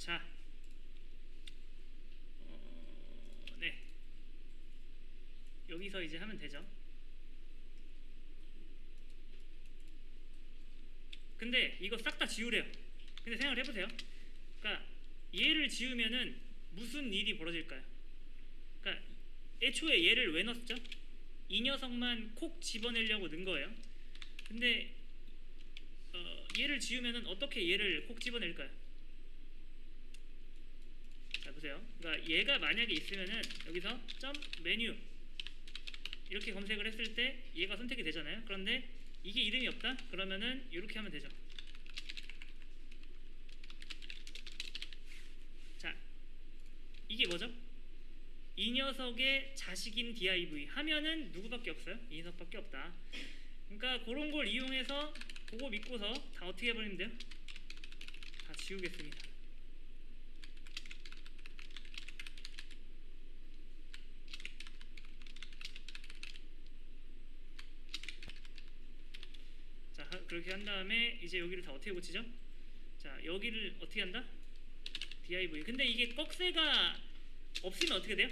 자, 네, 여기서 이제 하면 되죠. 근데 이거 싹 다 지우래요. 근데 생각을 해보세요. 그러니까 얘를 지우면은 무슨 일이 벌어질까요? 그러니까 애초에 얘를 왜 넣었죠? 이 녀석만 콕 집어내려고 넣은 거예요. 근데 얘를 지우면은 어떻게 얘를 콕 집어낼까요? 자, 보세요. 그러니까 얘가 만약에 있으면은 여기서 점 메뉴 이렇게 검색을 했을 때 얘가 선택이 되잖아요. 그런데 이게 이름이 없다? 그러면은 이렇게 하면 되죠. 자, 이게 뭐죠? 이 녀석의 자식인 div 하면은 누구밖에 없어요? 이 녀석밖에 없다. 그러니까 그런 걸 이용해서 그거 믿고서 다 어떻게 해버리면 돼요? 다 지우겠습니다. 자, 그렇게 한 다음에 이제 여기를 다 어떻게 고치죠? 자, 여기를 어떻게 한다? div. 근데 이게 꺽쇠가 없으면 어떻게 돼요?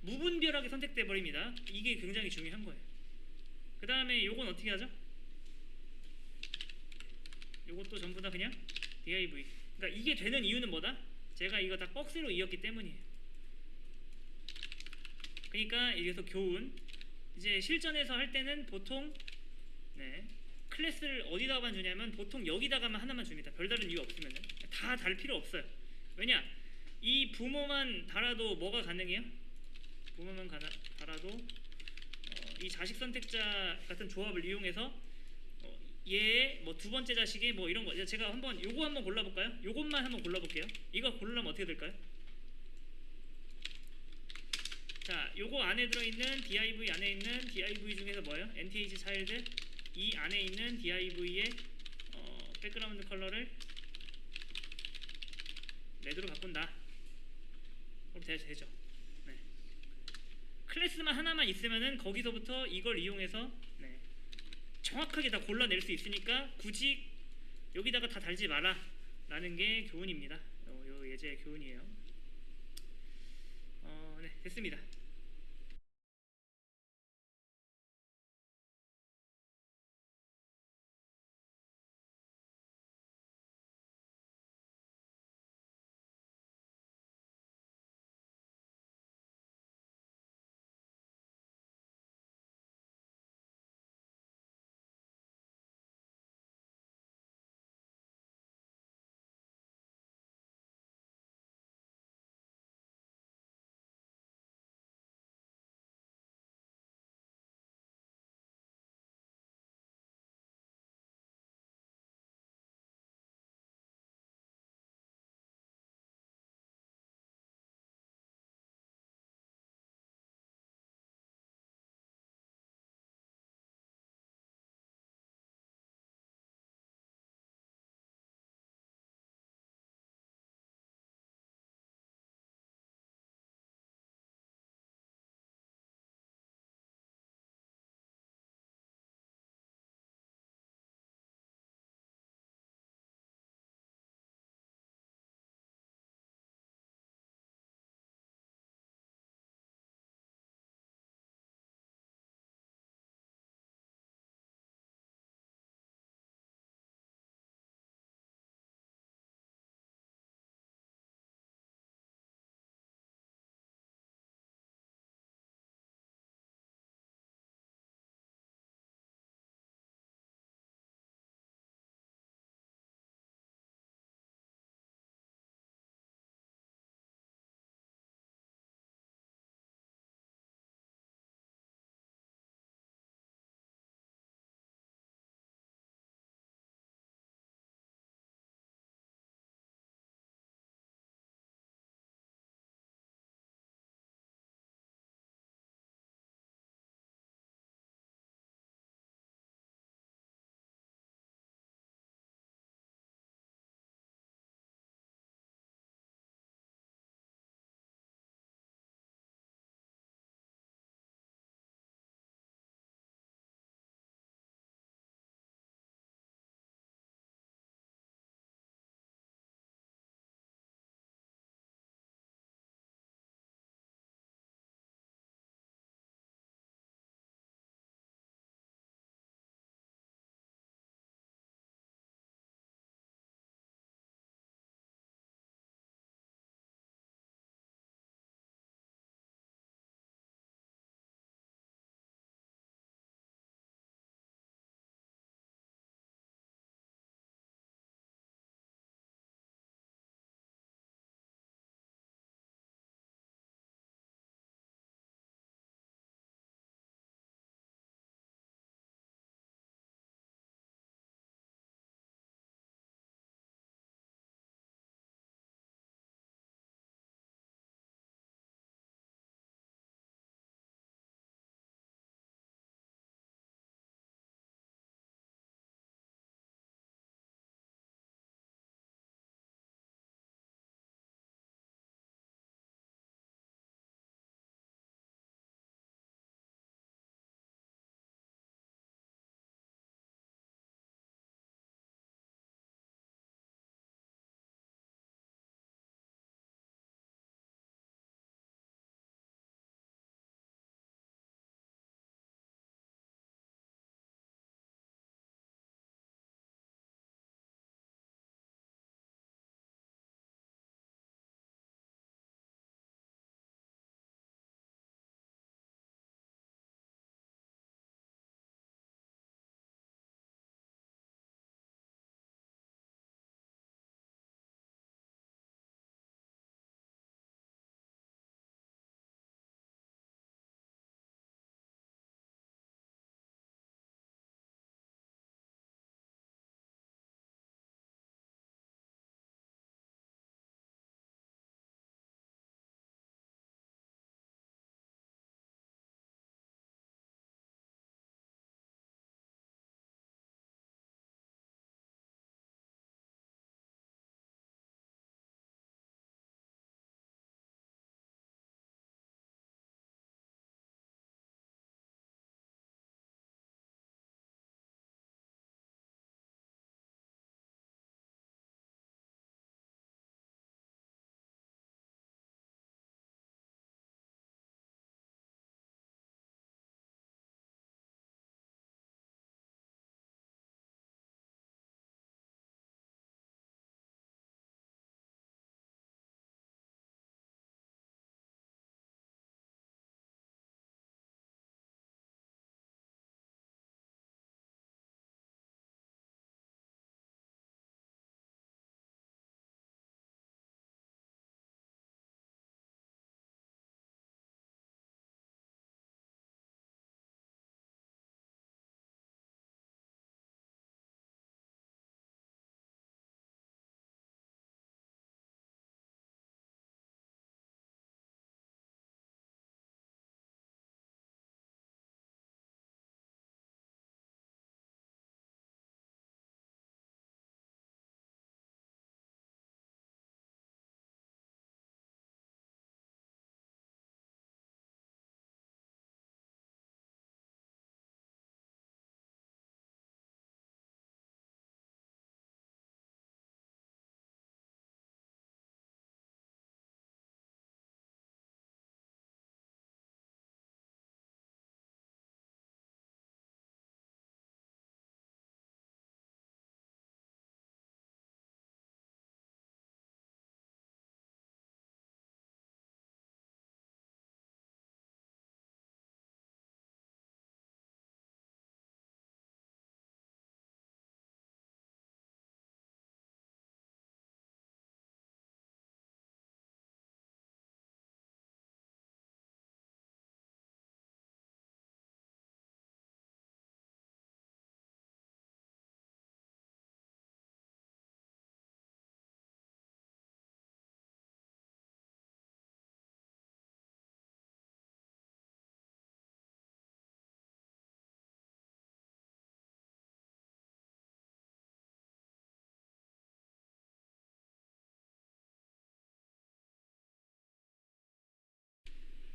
무분별하게 선택돼 버립니다. 이게 굉장히 중요한 거예요. 그 다음에 요건 어떻게 하죠? 요것도 전부 다 그냥 div. 그러니까 이게 되는 이유는 뭐다? 제가 이거 다 꺽쇠로 이었기 때문이에요. 그러니까 여기서 교훈. 이제 실전에서 할 때는 보통 네, 클래스를 어디다가만 주냐면 보통 여기다가만 하나만 줍니다. 별다른 이유 없으면 다 달 필요 없어요. 왜냐? 이 부모만 달아도 뭐가 가능해요? 부모만 달아도 이 자식 선택자 같은 조합을 이용해서 얘의 뭐 두 번째 자식이 뭐 이런 거 제가 한번 요거 한번 골라볼까요? 요것만 한번 골라볼게요. 이거 고르려면 어떻게 될까요? 자, 요거 안에 들어있는 div 안에 있는 div 중에서 뭐예요? nth 차일드 이 안에 있는 div의 백그라운드 컬러를 레드로 바꾼다. 그럼 되죠. 네. 클래스만 하나만 있으면은 거기서부터 이걸 이용해서 네. 정확하게 다 골라낼 수 있으니까 굳이 여기다가 다 달지 마라 라는 게 교훈입니다. 요 예제의 교훈이에요. 네, 됐습니다.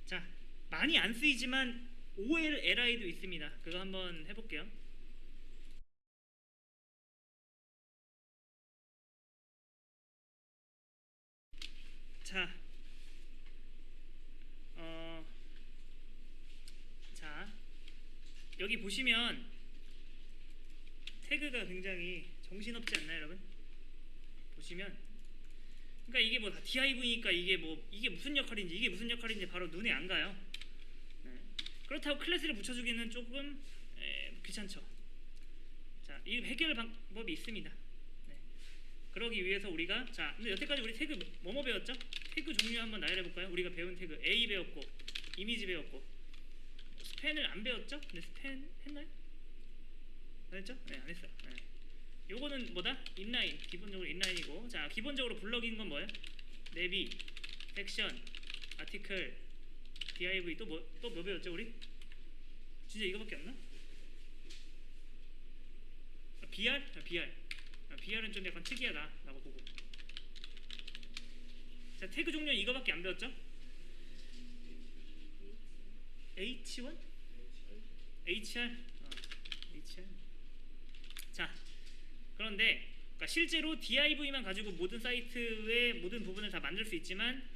자, 많이 안 쓰이지만 OLLI도 있습니다. 그거 한번 해볼게요. 자, 자, 여기 보시면 태그가 굉장히 정신없지 않나요, 여러분? 보시면, 그러니까 이게 뭐 div니까 이게 무슨 역할인지 바로 눈에 안 가요. 네. 그렇다고 클래스를 붙여주기는 조금 귀찮죠. 자, 이 해결 방법이 있습니다. 네. 그러기 위해서 우리가 근데 여태까지 우리 태그 뭐뭐 배웠죠? 태그 종류 한번 나열해 볼까요? 우리가 배운 태그 A 배웠고 이미지 배웠고 스팬을 안 배웠죠? 근데 스팬 했나요? 안 했죠? 네, 안 했어요. 네. 요거는 뭐다? 인라인, 기본적으로 인라인이고, 자, 기본적으로 블럭인 건 뭐예요? 내비, 섹션, 아티클, div, 또 뭐 배웠죠 우리? 진짜 이거밖에 없나? BR? BR은 좀 약간 특이하다라고 보고. 자, 태그 종류는 이거밖에 안 배웠죠? H1? HR? HR. 자, 그런데 그러니까 실제로 div만 가지고 모든 사이트의 모든 부분을 다 만들 수 있지만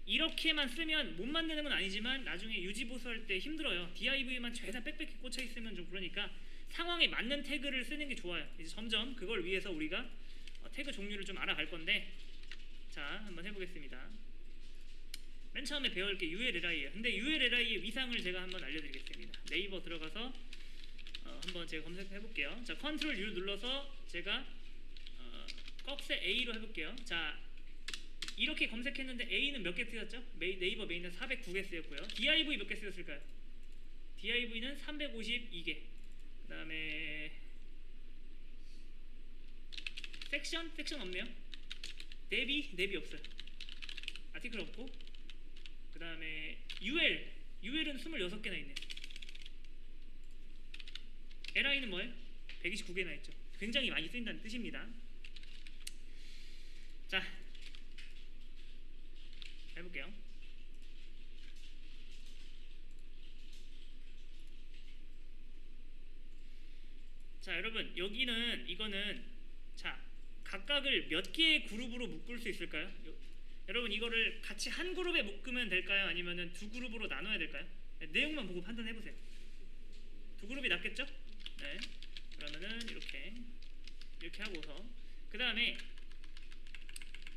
이렇게만 쓰면 못 만드는 건 아니지만 나중에 유지 보수할 때 힘들어요. div만 죄다 빽빽히 꽂혀 있으면 좀 그러니까 상황에 맞는 태그를 쓰는 게 좋아요. 이제 점점 그걸 위해서 우리가 태그 종류를 좀 알아갈 건데, 자, 한번 해보겠습니다. 맨 처음에 배울 게 ULLI예요. 근데 ULLI의 위상을 제가 한번 알려드리겠습니다. 네이버 들어가서 한번 제가 검색해 볼게요. 자, 컨트롤 U 눌러서 제가 꺽쇠 A로 해볼게요. 자, 이렇게 검색했는데 A는 몇 개 쓰였죠? 네이버 메인은 409개 쓰였고요. div 몇 개 쓰였을까요? div는 352개. 그 다음에 섹션 없네요. 내비 없어요. 아티클 없고, 그 다음에 UL은 26개나 있네. LI는 뭐예요? 129개나 있죠. 굉장히 많이 쓰인다는 뜻입니다. 자, 해볼게요. 자, 여러분, 이거는 자, 각각을 몇 개의 그룹으로 묶을 수 있을까요? 여러분, 이거를 같이 한 그룹에 묶으면 될까요? 아니면 두 그룹으로 나눠야 될까요? 내용만 보고 판단해보세요. 두 그룹이 낫겠죠? 네. 그러면은 이렇게 하고서, 그 다음에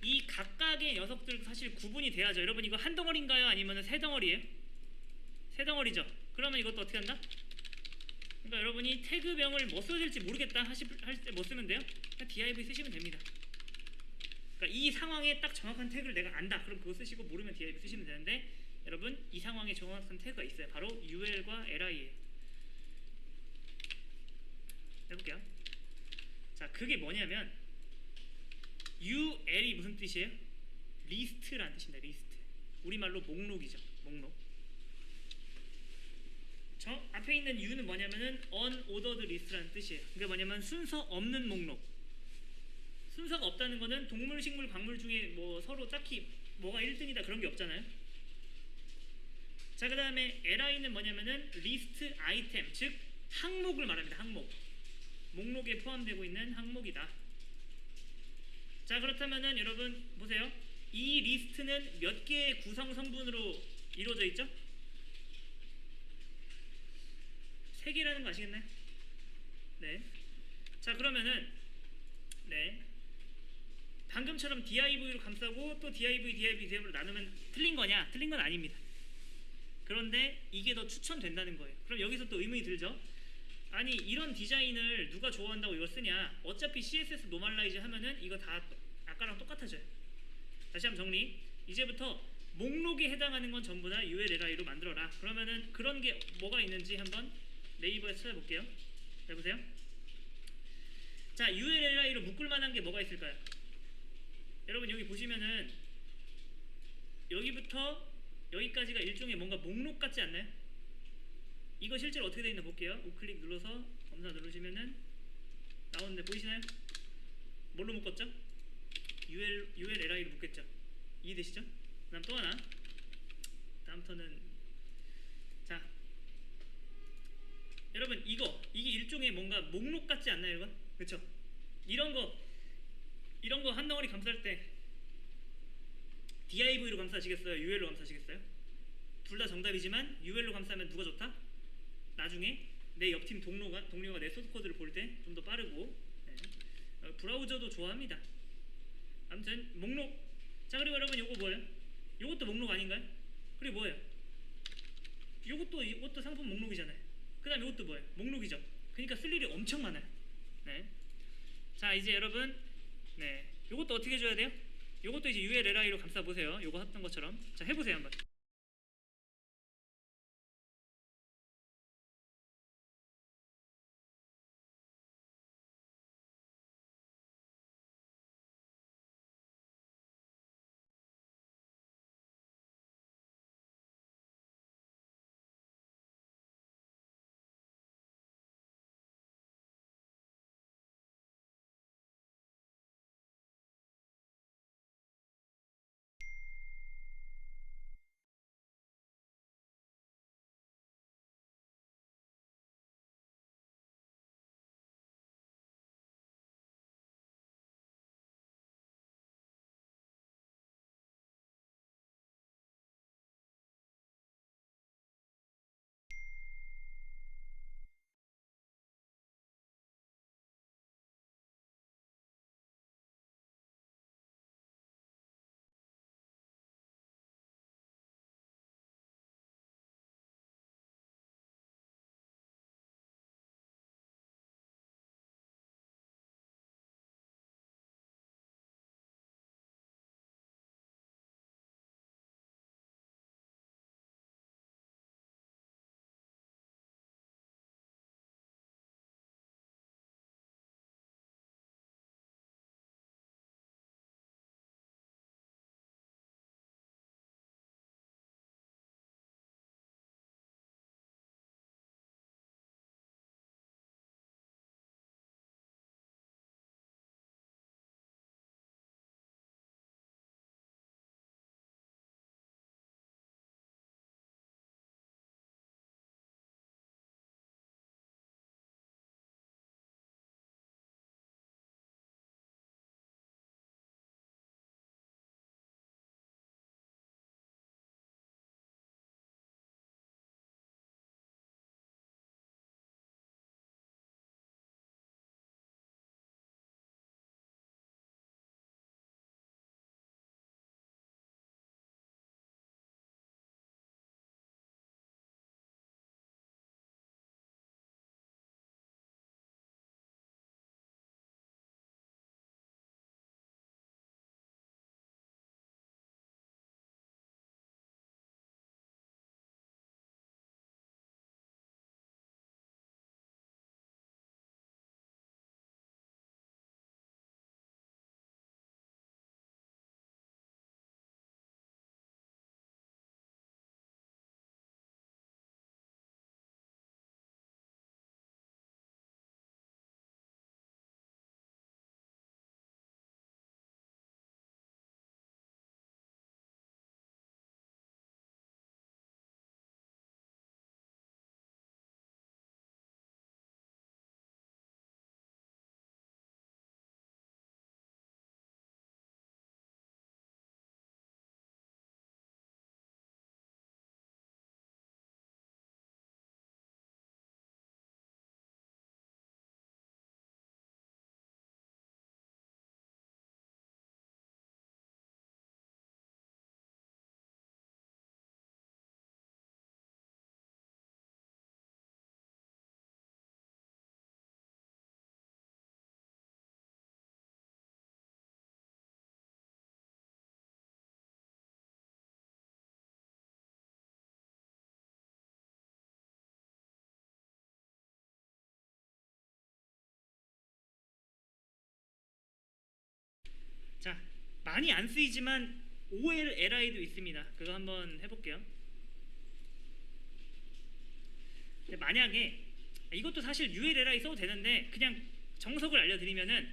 이 각각의 녀석들 사실 구분이 돼야죠. 여러분, 이거 한 덩어리인가요? 아니면 세 덩어리예요? 세 덩어리죠. 그러면 이것도 어떻게 한다? 그러니까 여러분이 태그명을 뭐 써야 될지 모르겠다 할 때 뭐 쓰면 돼요? 그냥 div 쓰시면 됩니다. 그러니까 이 상황에 딱 정확한 태그를 내가 안다. 그럼 그거 쓰시고, 모르면 div 쓰시면 되는데, 여러분 이 상황에 정확한 태그가 있어요. 바로 ul과 li예요. 해볼게요. 자, 그게 뭐냐면 ul이 무슨 뜻이에요? 리스트라는 뜻입니다. 리스트. 우리말로 목록이죠. 목록. 저 앞에 있는 u는 뭐냐면은 unordered list라는 뜻이에요. 그게 뭐냐면 순서 없는 목록. 순서가 없다는 거는 동물, 식물, 광물 중에 뭐 서로 딱히 뭐가 1등이다 그런 게 없잖아요. 자, 그 다음에 li는 뭐냐면은 list item, 즉 항목을 말합니다. 항목. 목록에 포함되고 있는 항목이다. 자, 그렇다면은 여러분 보세요. 이 리스트는 몇 개의 구성 성분으로 이루어져 있죠? 3개라는 거 아시겠나요? 네. 자, 그러면은 네. 방금처럼 div로 감싸고 또 div로 나누면 틀린 거냐? 틀린 건 아닙니다. 그런데 이게 더 추천된다는 거예요. 그럼 여기서 또 의문이 들죠? 아니, 이런 디자인을 누가 좋아한다고 이거 쓰냐? 어차피 CSS 노멀라이즈 하면은 이거 다 아까랑 똑같아져요. 다시 한번 정리. 이제부터 목록에 해당하는 건 전부 다 ULLI로 만들어라. 그러면은 그런 게 뭐가 있는지 한번 네이버에서 찾아볼게요. 해보세요. 자, ULLI로 묶을 만한 게 뭐가 있을까요? 여러분, 여기 보시면은 여기부터 여기까지가 일종의 뭔가 목록 같지 않나요? 이거 실제로 어떻게 되어 있나 볼게요. 우클릭 눌러서 검사 누르시면은 나오는데 보이시나요? 뭘로 묶었죠? ULLI로 묶겠죠. 이해되시죠? 그 다음 또 하나. 다음 턴은 여러분 이게 일종의 뭔가 목록 같지 않나요, 여러분? 그렇죠? 이런 거 한 덩어리 감쌀 때 DIV로 감싸시겠어요? UL로 감싸시겠어요? 둘 다 정답이지만 UL로 감싸면 누가 좋다? 나중에 내 옆팀 동료가 내 소스 코드를 볼 때 좀 더 빠르고. 네. 브라우저도 좋아합니다. 아무튼 목록. 자, 그리고 여러분 요거 뭐예요? 요것도 목록 아닌가요? 그리고 뭐예요? 이것도 상품 목록이잖아요. 그 다음 이것도 뭐예요? 목록이죠. 그러니까 쓸 일이 엄청 많아요. 네. 자, 이제 여러분, 네, 요것도 어떻게 해줘야 돼요? 요것도 이제 ULLI로 감싸보세요. 요거 했던 것처럼. 자, 해보세요 한번. 자, 많이 안 쓰이지만 OLLI도 있습니다. 그거 한번 해볼게요. 근데 만약에 이것도 사실 ULLI 써도 되는데 그냥 정석을 알려드리면은,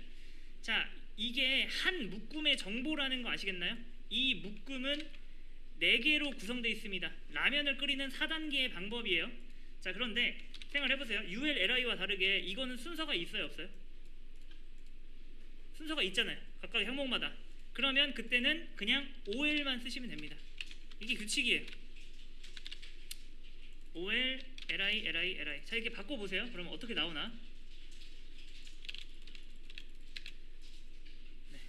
자, 이게 한 묶음의 정보라는 거 아시겠나요? 이 묶음은 4개로 구성되어 있습니다. 라면을 끓이는 4단계의 방법이에요. 자, 그런데 생각을 해보세요. ULLI와 다르게 이거는 순서가 있어요, 없어요? 순서가 있잖아요. 각각의 항목마다. 그러면 그때는 그냥 OL만 쓰시면 됩니다. 이게 규칙이에요. OL, LI, LI, LI. 자, 이렇게 바꿔보세요. 그러면 어떻게 나오나? 네.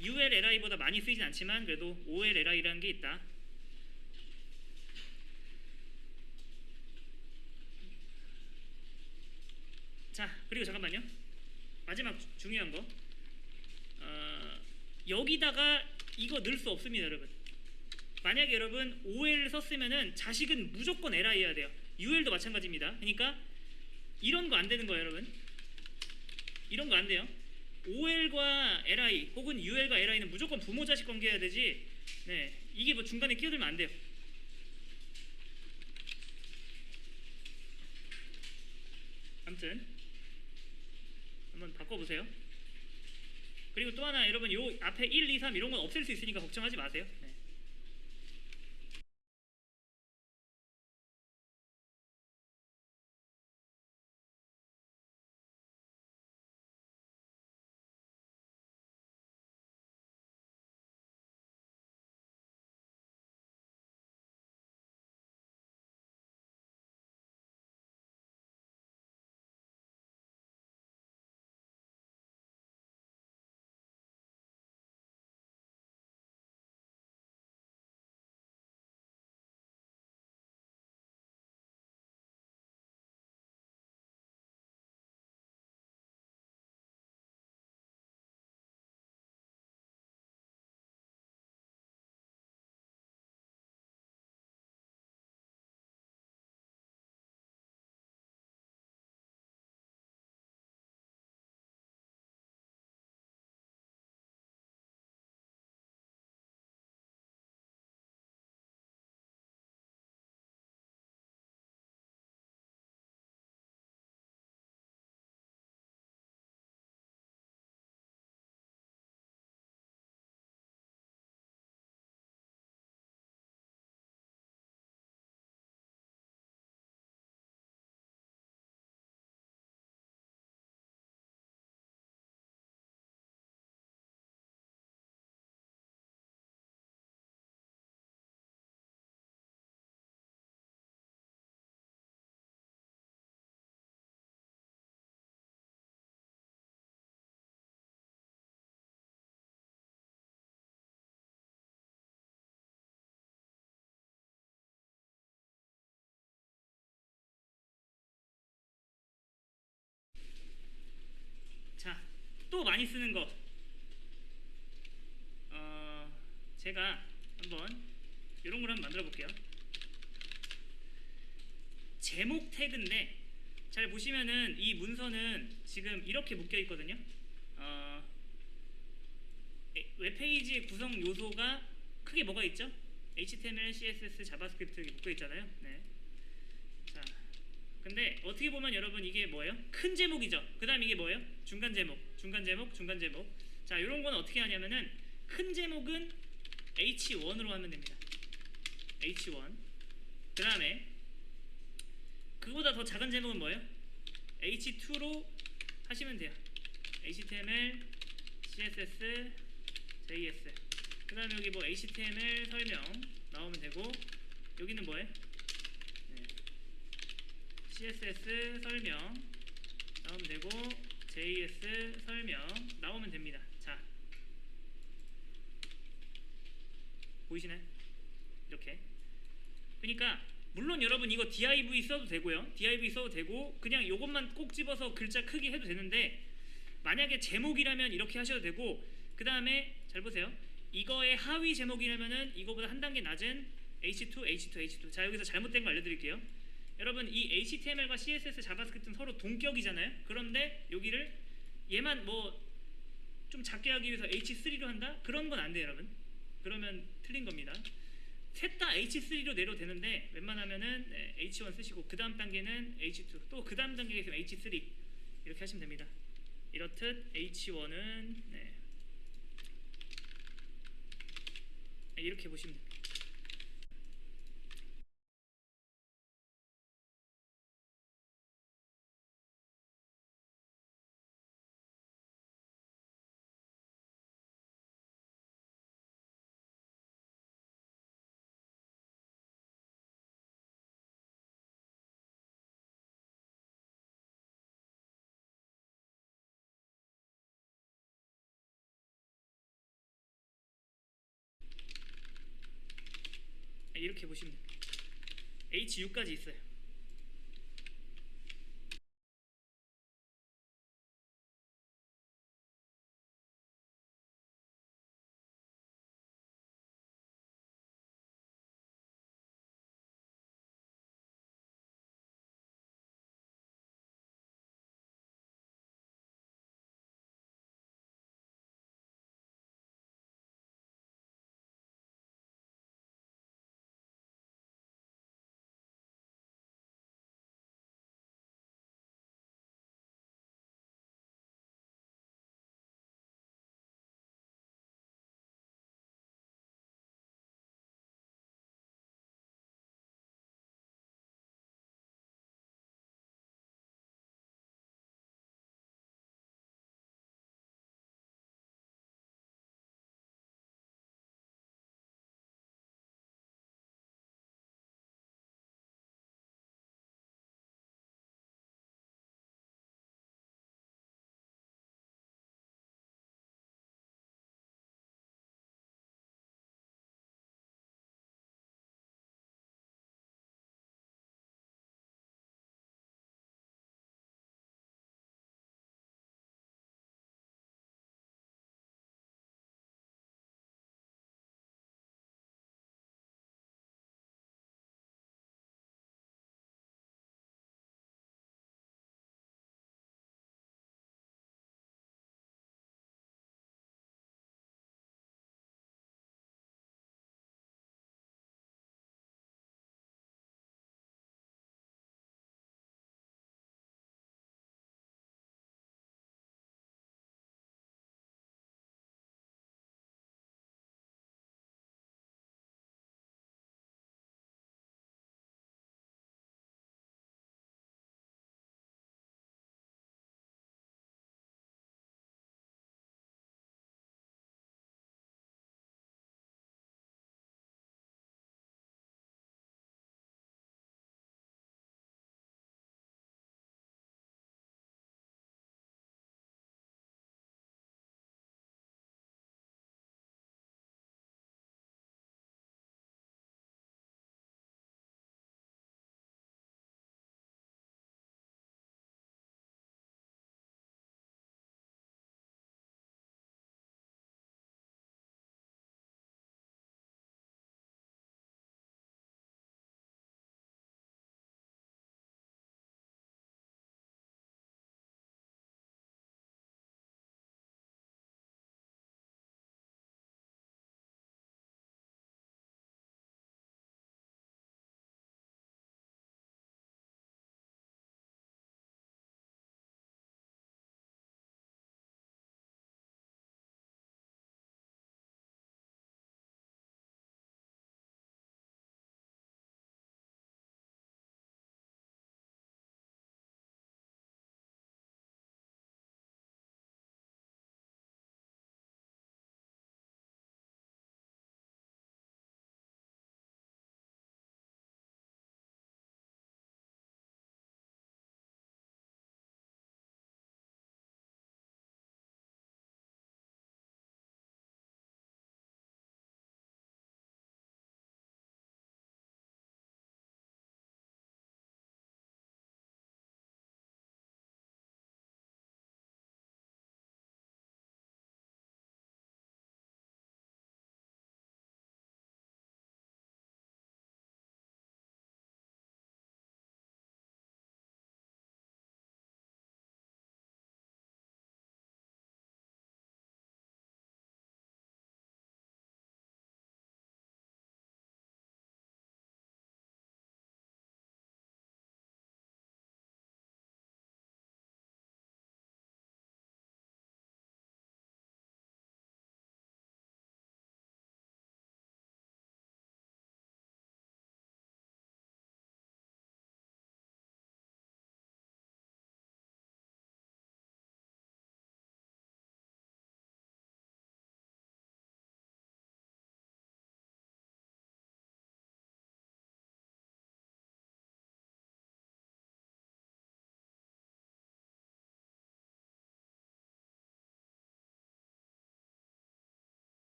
UL, LI보다 많이 쓰이진 않지만 그래도 OL, LI라는 게 있다. 자, 그리고 잠깐만요. 마지막 중요한 거. 여기다가 이거 넣을 수 없습니다, 여러분. 만약에 여러분 OL 썼으면은 자식은 무조건 LI 해야 돼요. UL도 마찬가지입니다. 그러니까 이런 거 안 되는 거예요, 여러분. 이런 거 안 돼요. OL과 LI 혹은 UL과 LI는 무조건 부모 자식 관계해야 되지. 네, 이게 뭐 중간에 끼어들면 안 돼요. 아무튼 한번 바꿔보세요. 그리고 또 하나 여러분 요 앞에 1, 2, 3 이런 건 없앨 수 있으니까 걱정하지 마세요. 네. 자, 또 많이 쓰는 거. 제가 한번 이런 걸 한번 만들어 볼게요. 제목 태그인데 잘 보시면은 이 문서는 지금 이렇게 묶여 있거든요. 웹페이지의 구성 요소가 크게 뭐가 있죠? HTML, CSS, 자바스크립트 이렇게 묶여 있잖아요. 네. 자, 근데 어떻게 보면 여러분 이게 뭐예요? 큰 제목이죠. 그 다음 이게 뭐예요? 중간 제목, 중간 제목, 중간 제목. 자, 이런 건 어떻게 하냐면은 큰 제목은 H1으로 하면 됩니다. H1. 그 다음에 그거보다 더 작은 제목은 뭐예요? H2로 하시면 돼요. HTML, CSS, JS. 그 다음에 여기 뭐 HTML 설명 나오면 되고, 여기는 뭐예요? 네. CSS 설명 나오면 되고, JS 설명 나오면 됩니다. 자, 보이시나요? 이렇게. 그러니까 물론 여러분 이거 div 써도 되고요. div 써도 되고 그냥 이것만 꼭 집어서 글자 크기 해도 되는데, 만약에 제목이라면 이렇게 하셔도 되고, 그 다음에 잘 보세요. 이거의 하위 제목이라면은 이거보다 한 단계 낮은 H2, H2, H2. 자, 여기서 잘못된 거 알려드릴게요. 여러분 이 HTML과 CSS, 자바스크립트는 서로 동격이잖아요. 그런데 여기를 얘만 뭐 좀 작게 하기 위해서 H3로 한다? 그런 건 안 돼요, 여러분. 그러면 틀린 겁니다. 셋 다 H3로 내려도 되는데 웬만하면은 H1 쓰시고 그 다음 단계는 H2, 또 그 다음 단계에 있으면 H3 이렇게 하시면 됩니다. 이렇듯 H1은 이렇게 보시면 됩니다. 이렇게 보시면 됩니다. HU까지 있어요.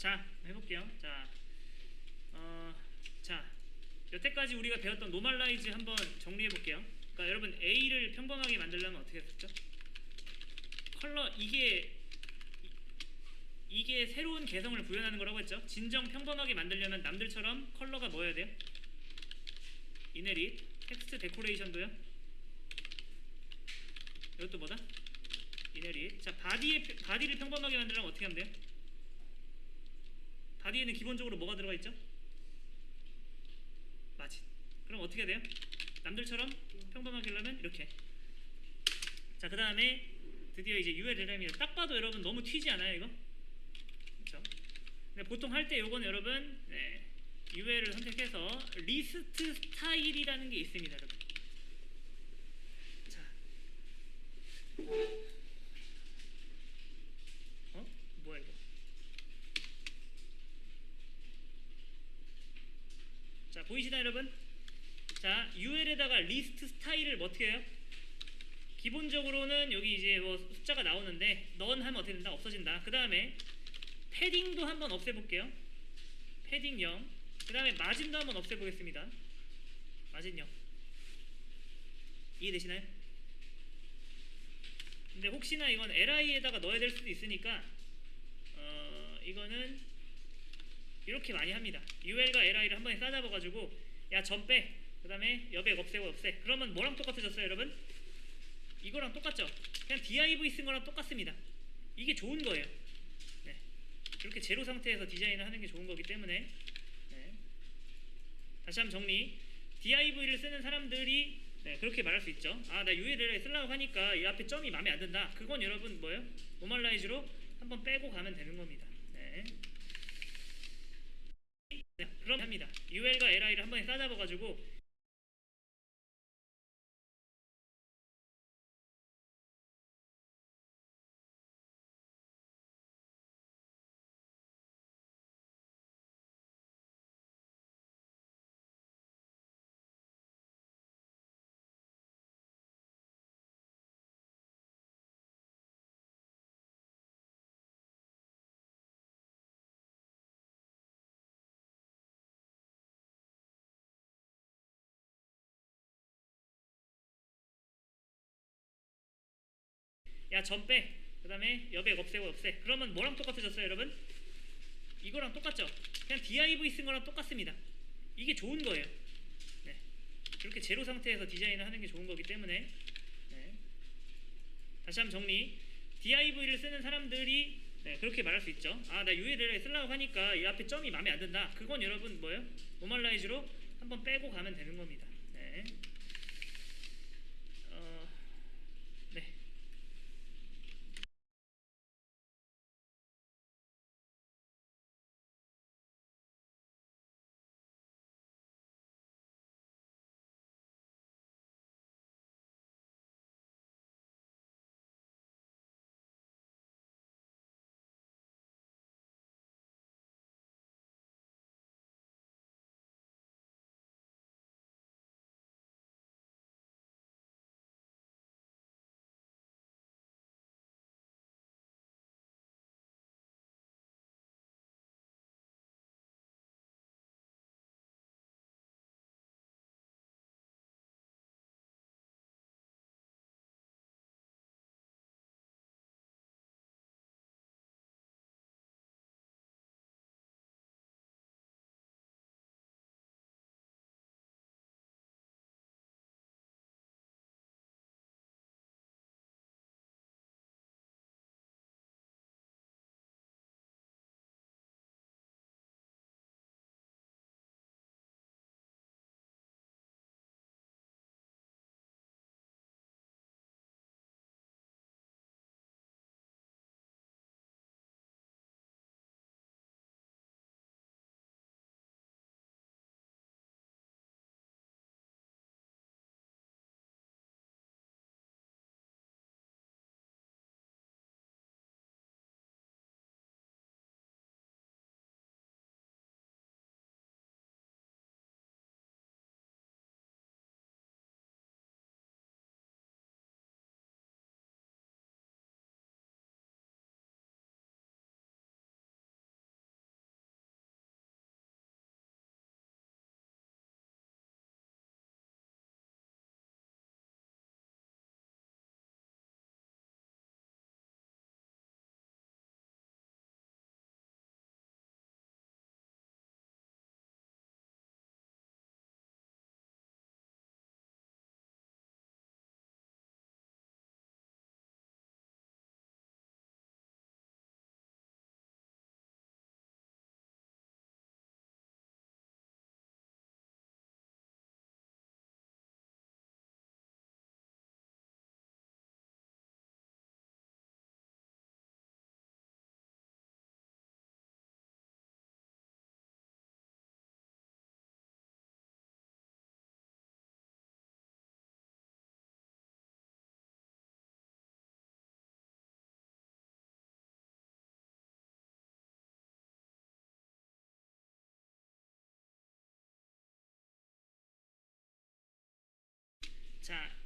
자, 해볼게요. 자, 자, 여태까지 우리가 배웠던 노멀라이즈 한번 정리해볼게요. 그러니까 여러분 A를 평범하게 만들려면 어떻게 했었죠? 컬러 이게 새로운 개성을 구현하는 거라고 했죠. 진정 평범하게 만들려면 남들처럼 컬러가 뭐여야 돼요? 이네릿, 텍스트 데코레이션도요. 이것도 뭐다? 이네릿. 자, 바디를 평범하게 만들려면 어떻게 하면 돼요? 바디에는 기본적으로 뭐가 들어가 있죠? 마진. 그럼 어떻게 해야 돼요? 남들처럼 평범하게 하려면 이렇게. 자, 그 다음에 드디어 이제 ULLM이에요. 딱 봐도 여러분 너무 튀지 않아요 이거? 그렇죠? 근데 보통 할 때 요거는 여러분 UL을 선택해서 리스트 스타일이라는 게 있습니다 여러분. 자, 뭐야 이거? 자, 보이시나요 여러분? 자, UL에다가 리스트 스타일을 어떻게 해요? 기본적으로는 여기 이제 뭐 숫자가 나오는데 넌 하면 어떻게 된다? 없어진다. 그 다음에 패딩도 한번 없애볼게요. 패딩 0. 그 다음에 마진도 한번 없애보겠습니다. 마진 0. 이해되시나요? 근데 혹시나 이건 li에다가 넣어야 될 수도 있으니까 이거는 이렇게 많이 합니다. ul과 li를 한 번에 싸잡아가지고 야 점 빼. 그 다음에 여백 없애고 없애. 그러면 뭐랑 똑같아졌어요 여러분? 이거랑 똑같죠? 그냥 div 쓴 거랑 똑같습니다. 이게 좋은 거예요. 네. 이렇게 제로 상태에서 디자인을 하는 게 좋은 거기 때문에 다시 한번 정리. div를 쓰는 사람들이 그렇게 말할 수 있죠. 아, 나 ULL에 쓰려고 하니까 이 앞에 점이 마음에 안 든다. 그건 여러분 뭐예요? 노멀라이즈로 한번 빼고 가면 되는 겁니다. 그럼 합니다. UL과 li를 한 번에 싸잡아가지고 야 점 빼. 그 다음에 여백 없애고 없애. 그러면 뭐랑 똑같아졌어요 여러분? 이거랑 똑같죠? 그냥 div 쓴 거랑 똑같습니다. 이게 좋은 거예요. 이렇게 제로 상태에서 디자인을 하는 게 좋은 거기 때문에 다시 한번 정리. div를 쓰는 사람들이 그렇게 말할 수 있죠. 아, 나 ULL에 쓰려고 하니까 이 앞에 점이 마음에 안 든다. 그건 여러분 뭐예요? 노멀라이즈로 한번 빼고 가면 되는 겁니다.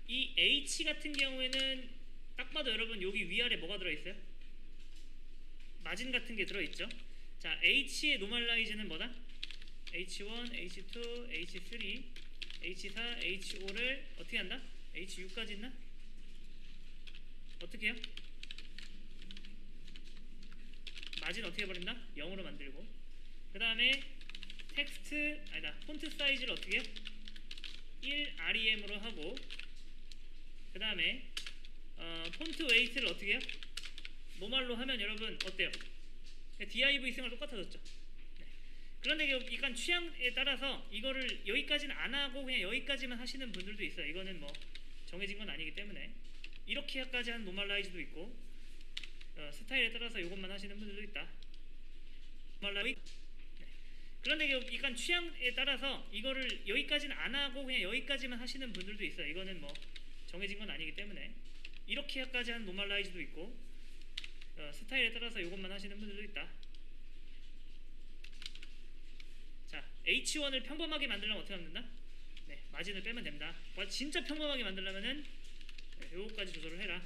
이 H 같은 경우에는 딱 봐도 여러분 여기 위아래 뭐가 들어있어요? 마진 같은 게 들어있죠. 자, H의 노멀라이즈는 뭐다? H1, H2, H3, H4, H5를 어떻게 한다? H6까지 있나? 어떻게 해요? 마진 어떻게 해버린다? 0으로 만들고, 그 다음에 텍스트 아니다 폰트 사이즈를 어떻게 해요? 1 REM으로 하고, 그 다음에 폰트 웨이트를 어떻게 해요? 노멀로 하면 여러분 어때요? div 생활 똑같아졌죠. 네. 그런데 약간 취향에 따라서 이거를 여기까지는 안 하고 그냥 여기까지만 하시는 분들도 있어요. 이거는 뭐 정해진 건 아니기 때문에 이렇게까지 하는 노멀라이즈도 있고, 스타일에 따라서 이것만 하시는 분들도 있다. 노멀라이즈. 네. 그런데 약간 취향에 따라서 이거를 여기까지는 안 하고 그냥 여기까지만 하시는 분들도 있어요. 이거는 뭐 정해진 건 아니기 때문에 이렇게까지 하는 노멀라이즈도 있고, 스타일에 따라서 이것만 하시는 분들도 있다. 자, H1을 평범하게 만들려면 어떻게 하면 된다? 네, 마진을 빼면 됩니다. 진짜 평범하게 만들려면은 요거까지 조절을 해라.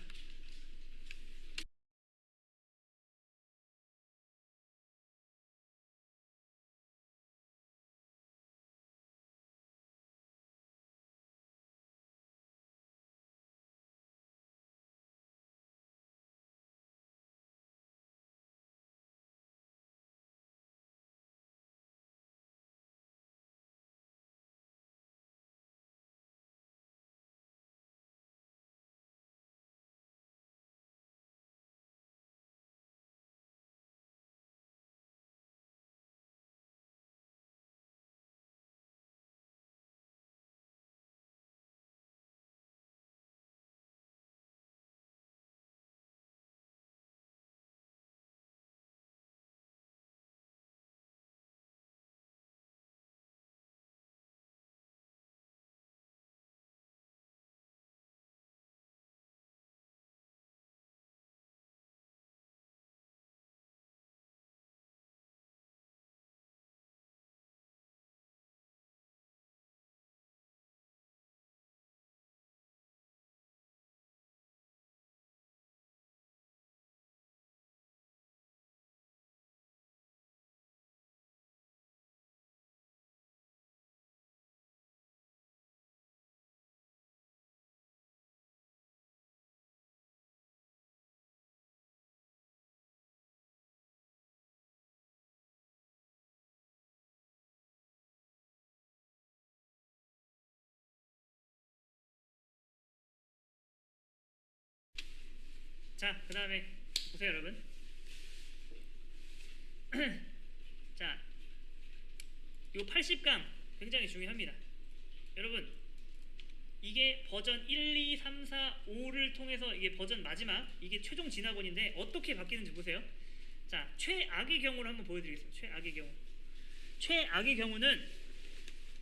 자, 그 다음에 보세요 여러분. 자, 요 80강 굉장히 중요합니다. 여러분 이게 버전 1, 2, 3, 4, 5를 통해서 이게 버전 마지막, 이게 최종 진화본인데 어떻게 바뀌는지 보세요. 자, 최악의 경우를 한번 보여드리겠습니다. 최악의 경우. 최악의 경우는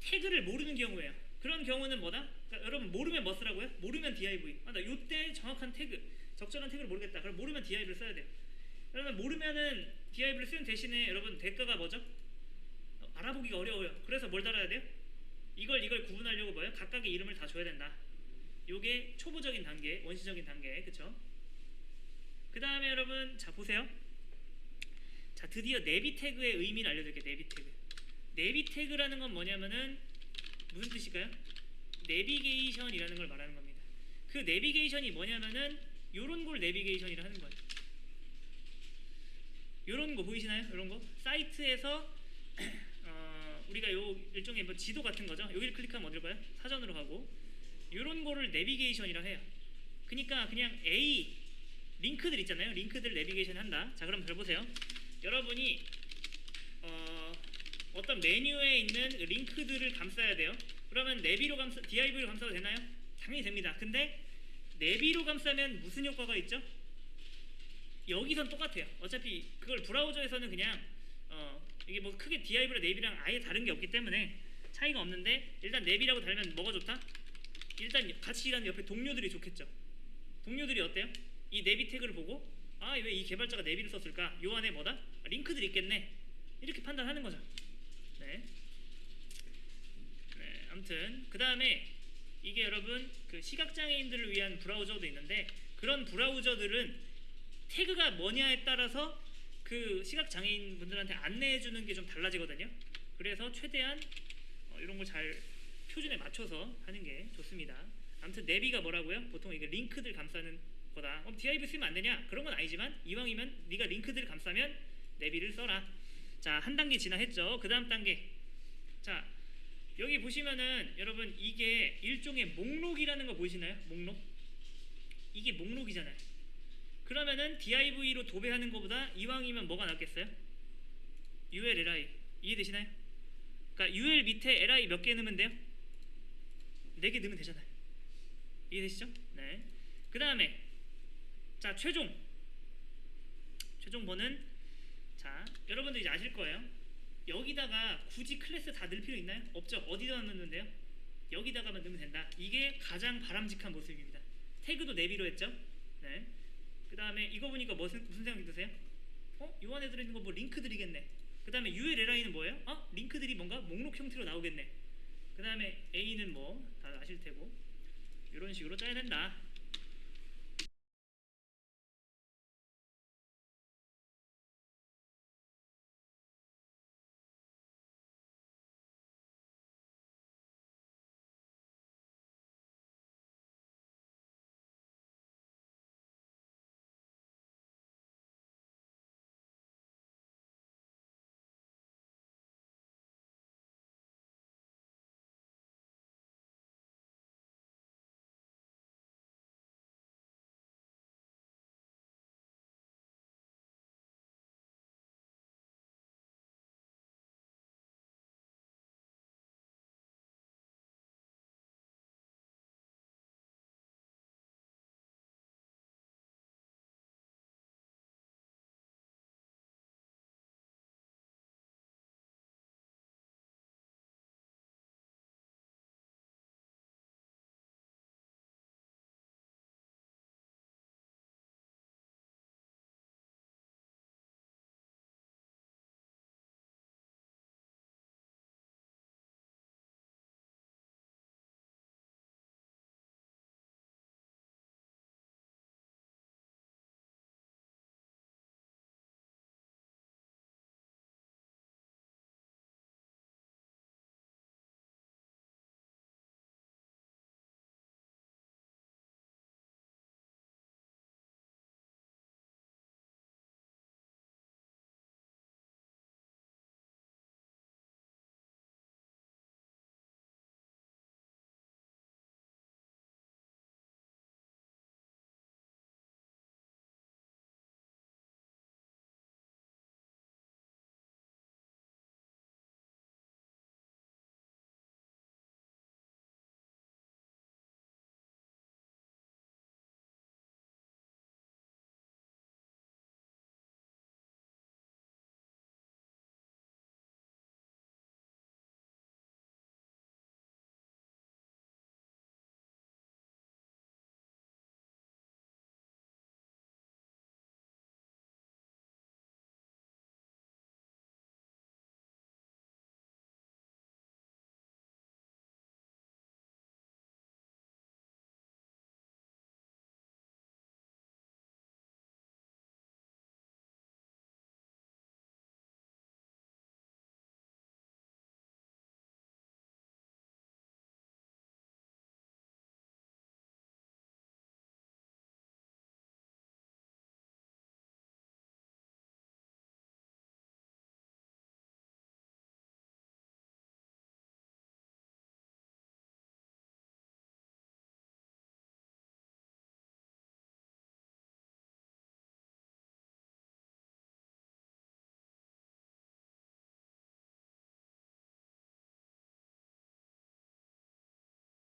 태그를 모르는 경우예요. 그런 경우는 뭐다? 그러니까 여러분 모르면 뭐 쓰라고요? 모르면 div. 나 요때 정확한 태그, 적절한 태그를 모르겠다. 그럼 모르면 div를 써야 돼요. 그러면 모르면은 div를 쓰는 대신에 여러분 대가가 뭐죠? 알아보기가 어려워요. 그래서 뭘 달아야 돼요? 이걸 구분하려고 뭐예요? 각각의 이름을 다 줘야 된다. 요게 초보적인 단계, 원시적인 단계, 그쵸? 그 다음에 여러분 자 보세요. 자, 드디어 내비 태그의 의미를 알려드릴게요. 내비 태그. 내비 태그라는 건 뭐냐면은 무슨 뜻일까요? 내비게이션이라는 걸 말하는 겁니다. 그 내비게이션이 뭐냐면은 요런 걸 내비게이션이라 하는 거예요. 요런 거 보이시나요? 요런 거? 사이트에서 우리가 요 일종의 뭐 지도 같은 거죠. 여기를 클릭하면 어딜 가요? 사전으로 가고, 요런 거를 내비게이션이라 해요. 그러니까 그냥 A 링크들 있잖아요. 링크들 내비게이션 한다. 자, 그럼 잘 보세요. 여러분이 어떤 메뉴에 있는 링크들을 감싸야 돼요. 그러면 내비로 div로 감싸도 되나요? 당연히 됩니다. 근데 내비로 감싸면 무슨 효과가 있죠? 여기선 똑같아요. 어차피 그걸 브라우저에서는 그냥 이게 뭐 크게 div랑 내비랑 아예 다른 게 없기 때문에 차이가 없는데, 일단 내비라고 달면 뭐가 좋다? 일단 같이 일하는 옆에 동료들이 좋겠죠. 동료들이 어때요? 이 내비 태그를 보고 왜 이 개발자가 내비를 썼을까? 요 안에 뭐다? 링크들이 있겠네. 이렇게 판단하는 거죠. 네. 네, 아무튼 그 다음에 이게 여러분 그 시각장애인들을 위한 브라우저도 있는데 그런 브라우저들은 태그가 뭐냐에 따라서 그 시각장애인 분들한테 안내해주는 게 좀 달라지거든요. 그래서 최대한 이런 걸 잘 표준에 맞춰서 하는 게 좋습니다. 아무튼 내비가 뭐라고요? 보통 이게 링크들 감싸는 거다. div 쓰면 안 되냐? 그런 건 아니지만 이왕이면 네가 링크들을 감싸면 내비를 써라. 자, 한 단계 지나했죠. 그 다음 단계. 자, 여기 보시면은 여러분 이게 일종의 목록이라는 거 보이시나요? 목록. 이게 목록이잖아요. 그러면은 div로 도배하는 것보다 이왕이면 뭐가 낫겠어요? ul li 이해되시나요? 그러니까 ul 밑에 li 몇 개 넣으면 돼요? 4개 넣으면 되잖아요. 이해되시죠? 네. 그 다음에 자 최종 번은 자 여러분들 이제 아실 거예요. 여기다가 굳이 클래스 다 넣을 필요 있나요? 없죠. 어디다 넣는데요? 여기다가만 넣으면 된다. 이게 가장 바람직한 모습입니다. 태그도 내비로 했죠. 네. 그 다음에 이거 보니까 무슨 생각이 드세요? 요 안에 들어있는 거 뭐 링크들이겠네. 그 다음에 ULLI는 뭐예요? 링크들이 뭔가 목록 형태로 나오겠네. 그 다음에 A는 뭐 다 아실 테고 이런 식으로 짜야 된다.